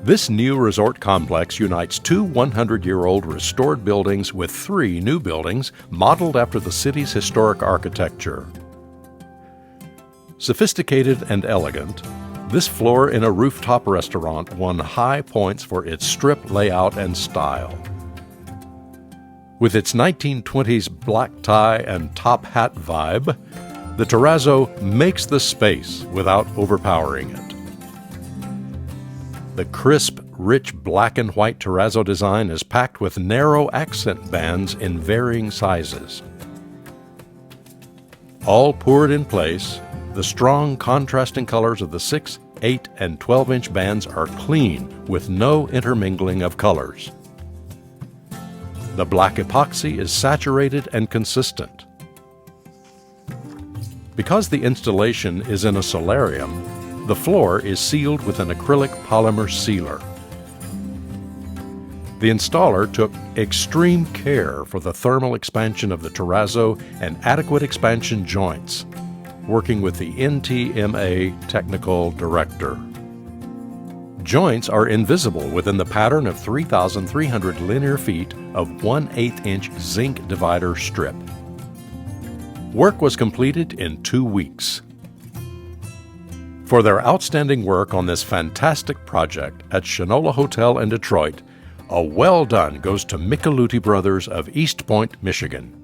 This new resort complex unites two 100-year-old restored buildings with three new buildings modeled after the city's historic architecture. Sophisticated and elegant, this floor in a rooftop restaurant won high points for its strip layout and style. With its 1920s black tie and top hat vibe, the Terrazzo makes the space without overpowering it. The crisp, rich black and white Terrazzo design is packed with narrow accent bands in varying sizes. All poured in place, the strong contrasting colors of the 6, 8, and 12-inch bands are clean with no intermingling of colors. The black epoxy is saturated and consistent. Because the installation is in a solarium, the floor is sealed with an acrylic polymer sealer. The installer took extreme care for the thermal expansion of the Terrazzo and adequate expansion joints, working with the NTMA technical director. Joints are invisible within the pattern of 3,300 linear feet of 1/8-inch zinc divider strip. Work was completed in 2 weeks. For their outstanding work on this fantastic project at Shinola Hotel in Detroit, a well done goes to Micheluti Brothers of East Point, Michigan.